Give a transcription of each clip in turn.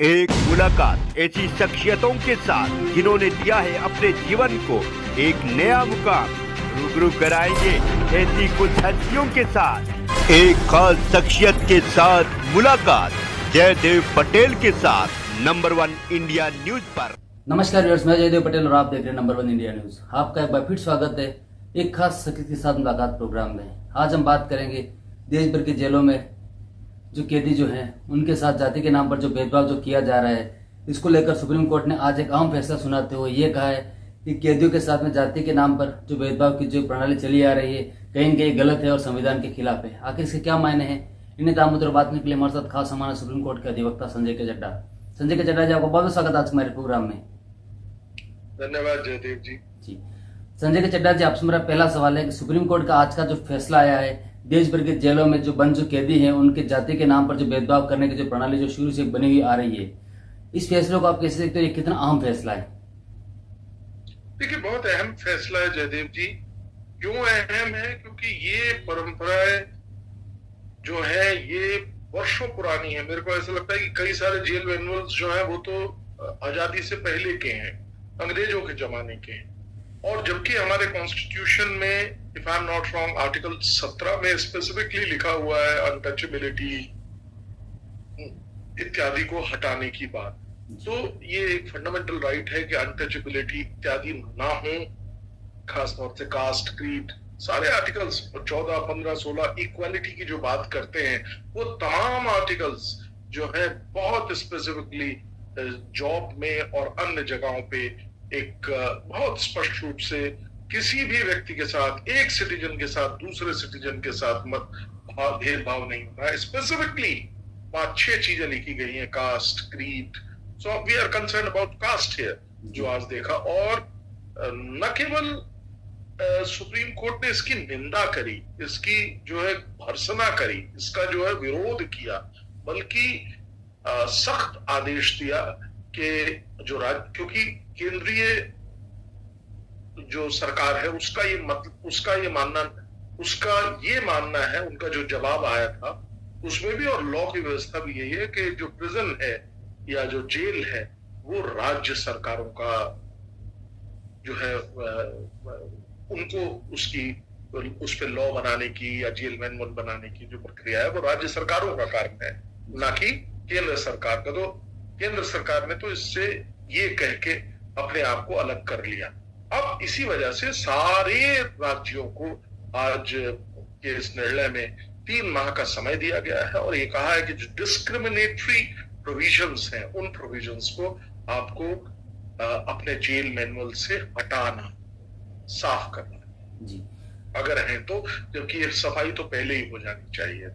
एक मुलाकात ऐसी शख्सियतों के साथ जिन्होंने दिया है अपने जीवन को एक नया मुकाम। रूबरू कराएंगे ऐसी कुछ हस्तियों के साथ एक खास शख्सियत के साथ मुलाकात जयदेव पटेल के साथ नंबर 1 इंडिया न्यूज पर। नमस्कार व्यूअर्स, मैं जयदेव पटेल और आप देख रहे हैं नंबर 1 इंडिया न्यूज। आपका एक बार फिर स्वागत है एक खास शख्सियत के साथ मुलाकात प्रोग्राम में। आज हम बात करेंगे देश भर की जेलों में जो कैदी जो हैं उनके साथ जाति के नाम पर जो भेदभाव जो किया जा रहा है, इसको लेकर सुप्रीम कोर्ट ने आज एक अहम फैसला सुनाते हुए ये कहा है कि कैदियों के साथ में जाति के नाम पर जो भेदभाव की जो प्रणाली चली आ रही है कहीं न कहीं गलत है और संविधान के खिलाफ है। आखिर इसके क्या मायने हैं, इन्हें दाम मुद्दों बात करने के लिए हमारे साथ खास हमारा सुप्रीम कोर्ट के अधिवक्ता संजय के चड्ढा। संजय के चड्ढा जी, आपका बहुत स्वागत आज हमारे प्रोग्राम में। धन्यवाद जयदेव जी। संजय के चड्ढा जी, आपसे मेरा पहला सवाल है कि सुप्रीम कोर्ट का आज का जो फैसला आया है, देश भर के जेलों में जो बंद जो कैदी हैं उनके जाति के नाम पर जो भेदभाव करने की जो प्रणाली जो शुरू से बनी हुई आ रही है, इस फैसले को आप कैसे देखते हो? ये कितना अहम फैसला है? देखिए, बहुत अहम फैसला है जयदेव जी। क्यों अहम है? क्योंकि ये परंपराएं जो है ये वर्षों पुरानी है। मेरे को ऐसा लगता है कि कई सारे जेल मैनुअल्स जो है वो तो आजादी से पहले के हैं, अंग्रेजों के जमाने के हैं। और जबकि हमारे कॉन्स्टिट्यूशन में if I am not wrong article 17 में स्पेसिफिकली लिखा हुआ है अनटचेबिलिटी इत्यादि को हटाने की बात। तो ये एक फंडामेंटल राइट है कि अनटचेबिलिटी इत्यादि ना हो, खासतौर से कास्ट, क्रीड, सारे आर्टिकल्स 14, 15, 16 इक्वालिटी की जो बात करते हैं वो तमाम आर्टिकल्स जो है बहुत स्पेसिफिकली जॉब में और अन्य जगहों पे एक बहुत स्पष्ट रूप से किसी भी व्यक्ति के साथ, एक सिटीजन के साथ दूसरे सिटीजन के साथ मत भेदभाव नहीं होता है। स्पेसिफिकली 5-6 चीजें लिखी गई हैं, caste, creed. So we are concern about caste here, जो आज देखा। और न केवल सुप्रीम कोर्ट ने इसकी निंदा करी, इसकी जो है भर्त्सना करी, इसका जो है विरोध किया, बल्कि सख्त आदेश दिया कि जो राज्य, क्योंकि केंद्रीय जो सरकार है उसका ये मानना है, उनका जो जवाब आया था उसमें भी और लॉ की व्यवस्था भी यही है कि जो प्रिजन है या जो जेल है वो राज्य सरकारों का जो है उनको उस पर लॉ बनाने की या जेल मैनुअल बनाने की जो प्रक्रिया है वो राज्य सरकारों का कार्य है, ना कि केंद्र सरकार का। तो केंद्र सरकार ने तो इससे ये कह के अपने आप को अलग कर लिया। अब इसी वजह से सारे राज्यों को आज के इस निर्णय में 3 माह का समय दिया गया है और ये कहा है कि जो डिस्क्रिमिनेटरी प्रोविजंस हैं उन प्रोविजंस को आपको अपने जेल मैनुअल से हटाना, साफ करना जी, अगर है तो, जबकि ये सफाई तो पहले ही हो जानी चाहिए।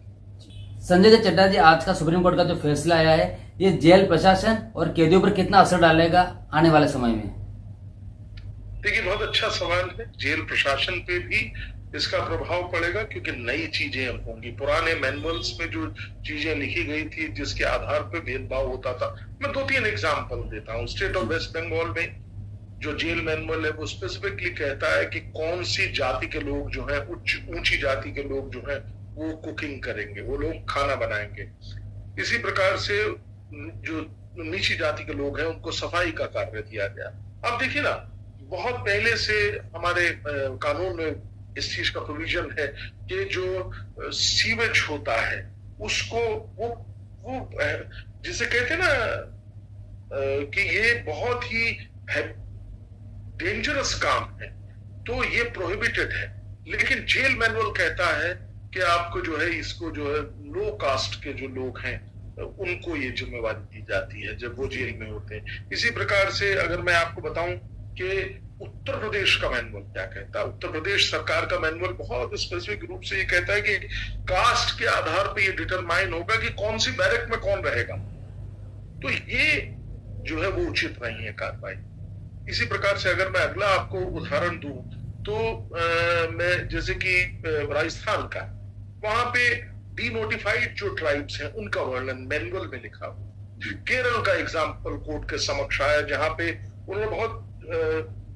संजय के चड्ढा जी, आज का सुप्रीम कोर्ट का जो फैसला आया है ये जेल प्रशासन और कैदियों पर कितना असर डालेगा आने वाले समय में? देखिए, बहुत अच्छा सवाल है। जेल प्रशासन पे भी इसका प्रभाव पड़ेगा क्योंकि नई चीजें अब होंगी। पुराने मैनुअल्स में जो चीजें लिखी गई थी जिसके आधार पर भेदभाव होता था, मैं 2-3 एग्जाम्पल देता हूँ। स्टेट ऑफ वेस्ट बंगाल में जो जेल मैनुअल है वो स्पेसिफिकली कहता है कि कौन सी जाति के लोग जो है, ऊंची जाति के लोग जो है वो कुकिंग करेंगे, वो लोग खाना बनाएंगे। इसी प्रकार से जो नीची जाति के लोग हैं उनको सफाई का कार्य दिया गया। अब देखिए ना, बहुत पहले से हमारे कानून में इस चीज का प्रोविजन है कि जो सीवेज होता है उसको वो जिसे कहते हैं ना कि ये बहुत ही डेंजरस काम है, तो ये प्रोहिबिटेड है। लेकिन जेल मैनुअल कहता है कि आपको जो है इसको जो है लो कास्ट के जो लोग हैं उनको ये जिम्मेवारी दी जाती है जब वो जेल में होते हैं। इसी प्रकार से अगर मैं आपको बताऊं कि उत्तर प्रदेश का मैनुअल क्या कहता है, उत्तर प्रदेश सरकार का मैनुअल बहुत स्पेसिफिक रूप से ये कहता है कि कास्ट के आधार पर ये डिटरमाइन होगा कि कौन सी बैरक में कौन रहेगा। तो ये जो है वो उचित नहीं है कार्रवाई। इसी प्रकार से अगर मैं अगला आपको उदाहरण दूं तो मैं जैसे कि राजस्थान का, वहां पे डीनोटिफाइड जो ट्राइब्स हैं उनका वर्णन मैनुअल में लिखा हुआ। केरल का एग्जाम्पल कोर्ट के समक्ष आया जहां पे उन्होंने बहुत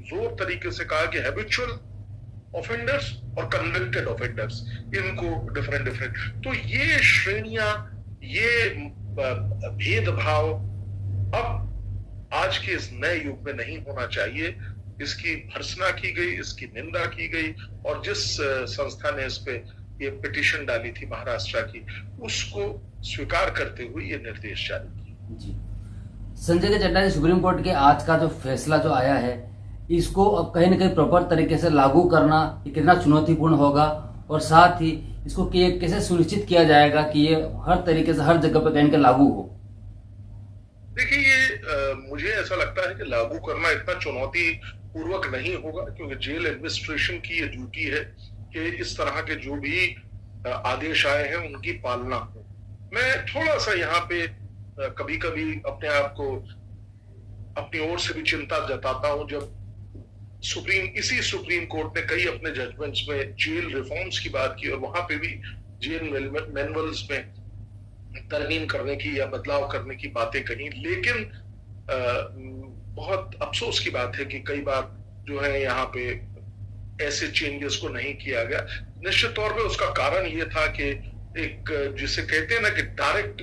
जोर तरीके से कहा कि हैबिचुअल ऑफेंडर्स और कन्विक्टेड ऑफेंडर्स, इनको डिफरेंट। तो ये श्रेणियां, ये भेदभाव अब आज के इस नए युग में नहीं होना चाहिए। इसकी भर्त्सना की गई, इसकी निंदा की गई, और जिस संस्था ने इस पे ये पिटीशन डाली थी महाराष्ट्र की, उसको स्वीकार करते हुए ये निर्देश जारी किए। जी, संजय के चड्डा जी, सुप्रीम कोर्ट के आज का जो फैसला जो आया है, इसको अब कहीं ना कहीं प्रॉपर तरीके से लागू करना ये कितना चुनौतीपूर्ण होगा, और साथ ही इसको कैसे सुनिश्चित किया जाएगा कि ये हर तरीके से हर जगह पे कहीं ना कहीं लागू हो? देखिए, ये मुझे ऐसा लगता है कि लागू करना इतना चुनौती पूर्वक नहीं होगा, क्योंकि जेल एडमिनिस्ट्रेशन की ये ड्यूटी है कि इस तरह के जो भी आदेश आए हैं उनकी पालना हो। मैं थोड़ा सा यहाँ पे कभी कभी अपने आप को अपनी ओर से भी चिंता जताता हूं, जब इसी सुप्रीम कोर्ट ने कई अपने जजमेंट्स में जेल रिफॉर्म्स की बात की और वहां पे भी जेल मैनुअल्स में तरमीम करने की या बदलाव करने की बातें कही, लेकिन बहुत अफसोस की बात है कि कई बार जो है यहाँ पे ऐसे चेंजेस को नहीं किया गया। निश्चित तौर पे उसका कारण ये था कि एक जिसे कहते हैं ना कि डायरेक्ट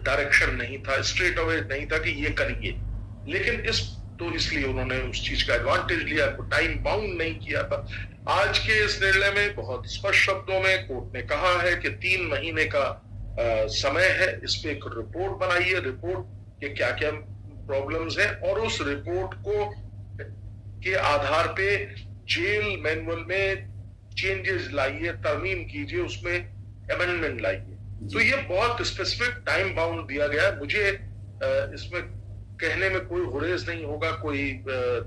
डायरेक्शन नहीं था, स्ट्रेट अवे नहीं था कि ये करिए, लेकिन इसलिए उन्होंने उस चीज का एडवांटेज लिया, टाइम बाउंड नहीं किया था। आज के इस निर्णय में बहुत स्पष्ट शब्दों में कोर्ट ने कहा है कि 3 महीने का समय है, इस पे एक रिपोर्ट बनाइए, रिपोर्ट के क्या क्या प्रॉब्लम्स हैं, और उस रिपोर्ट के आधार पे जेल मैनुअल में चेंजेस लाइए, तरमीम कीजिए, उसमें अमेंडमेंट लाइए। तो ये बहुत स्पेसिफिक टाइम बाउंड दिया गया है। मुझे इसमें कहने में कोई गुरेज नहीं होगा, कोई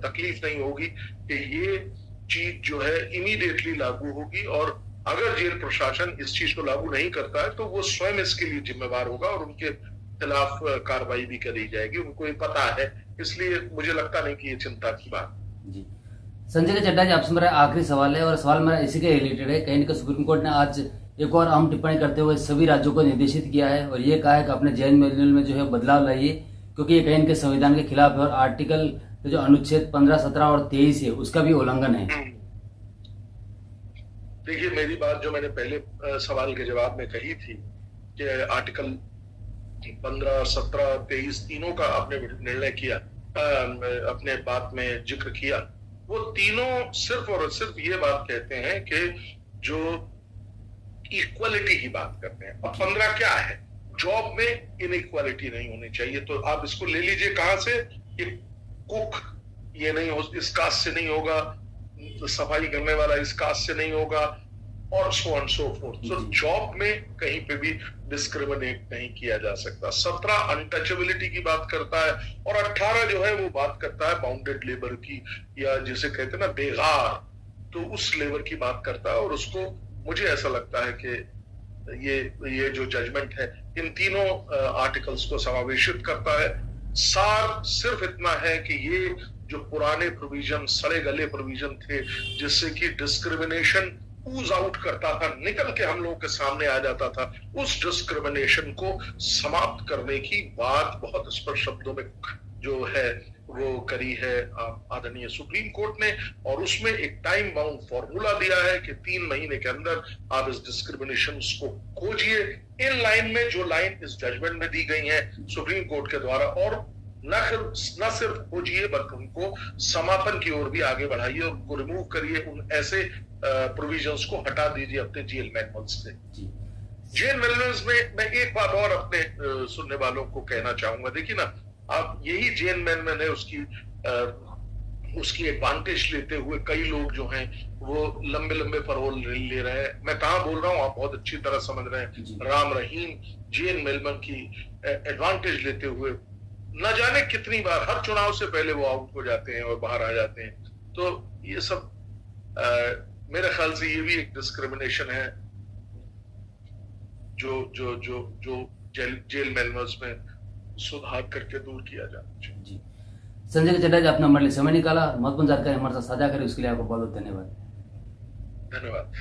तकलीफ नहीं होगी कि ये चीज जो है इमीडिएटली लागू होगी, और अगर जेल प्रशासन इस चीज को लागू नहीं करता है तो वो स्वयं इसके लिए जिम्मेवार होगा और उनके खिलाफ कार्रवाई भी करी जाएगी। उनको ये पता है, इसलिए मुझे लगता नहीं कि ये चिंता की बात। जी, संजय चड्डा जी, आपसे मेरा आखिरी सवाल है, और सवाल मेरा इसी के रिलेटेड है। कहीं ना कहीं सुप्रीम कोर्ट ने आज एक और अहम टिप्पणी करते हुए सभी राज्यों को निर्देशित किया है और ये कहा है कि अपने जेल मैनुअल में जो है बदलाव लाइए, क्योंकि ये कहीं ना कहीं संविधान के खिलाफ है और आर्टिकल जो अनुच्छेद 15, 17 और 23 है उसका भी उल्लंघन है। देखिए, मेरी बात जो मैंने पहले सवाल के जवाब में कही थी कि आर्टिकल 15, 17, 23 तीनों का आपने निर्णय किया, अपने बात में जिक्र किया, वो तीनों सिर्फ और सिर्फ ये बात कहते हैं कि जो इक्वालिटी की बात करते हैं। अब 15 क्या है? जॉब में इनइक्वालिटी नहीं होनी चाहिए। तो आप इसको ले लीजिए कहां से कि कुक ये नहीं हो, इस कास्ट से नहीं होगा, तो सफाई करने वाला इस कास्ट से नहीं होगा, और सो ऑन सो फोर्थ। तो जॉब में कहीं पे भी डिस्क्रिमिनेट नहीं किया जा सकता। 17 अनटचेबिलिटी की बात करता है, और 18 जो है वो बात करता है बाउंडेड लेबर की, या जिसे कहते हैं ना बेगार, तो उस लेबर की बात करता है। और उसको मुझे ऐसा लगता है कि ये जो जजमेंट है इन तीनों आर्टिकल्स को समावेशित करता है। सार सिर्फ इतना है कि ये जो पुराने प्रोविजन, सड़े गले प्रोविजन थे, जिससे कि डिस्क्रिमिनेशन ऊज आउट करता था, निकल के हम लोगों के सामने आ जाता था, उस डिस्क्रिमिनेशन को समाप्त करने की बात बहुत स्पष्ट शब्दों में जो है वो करी है आदरणीय सुप्रीम कोर्ट ने। और उसमें एक टाइम बाउंड फॉर्मूला दिया है कि 3 महीने के अंदर आप इस डिस्क्रिमिनेशन को खोजिए, इन लाइन में जो लाइन इस जजमेंट में दी गई है सुप्रीम कोर्ट के द्वारा, और न सिर्फ खोजिए बल्कि उनको समापन की ओर भी आगे बढ़ाइए और उनको रिमूव करिए, उन ऐसे प्रोविजंस को हटा दीजिए अपने जेल मैनुअल्स से। जेल मैनुअल्स में मैं एक बात और अपने सुनने वालों को कहना चाहूंगा। देखिए ना, आप यही जेल मैनुअल है, उसकी एडवांटेज लेते हुए कई लोग जो हैं वो लंबे लंबे पैरोल ले रहे हैं। मैं कहाँ बोल रहा हूँ, आप बहुत अच्छी तरह समझ रहे हैं। राम रहीम जेल मैनुअल की एडवांटेज लेते हुए न जाने कितनी बार हर चुनाव से पहले वो आउट हो जाते हैं और बाहर आ जाते हैं। तो ये सब मेरे ख्याल से ये भी एक डिस्क्रिमिनेशन है जो जेल मैनुअल्स में सुधार करके दूर किया जाना चाहिए। जी, संजय चड्डा जी, आपने हमारे लिए समय निकाला, महत्वपूर्ण जानकारी हमारे साथ साझा करी, उसके लिए आपको बहुत बहुत धन्यवाद। धन्यवाद।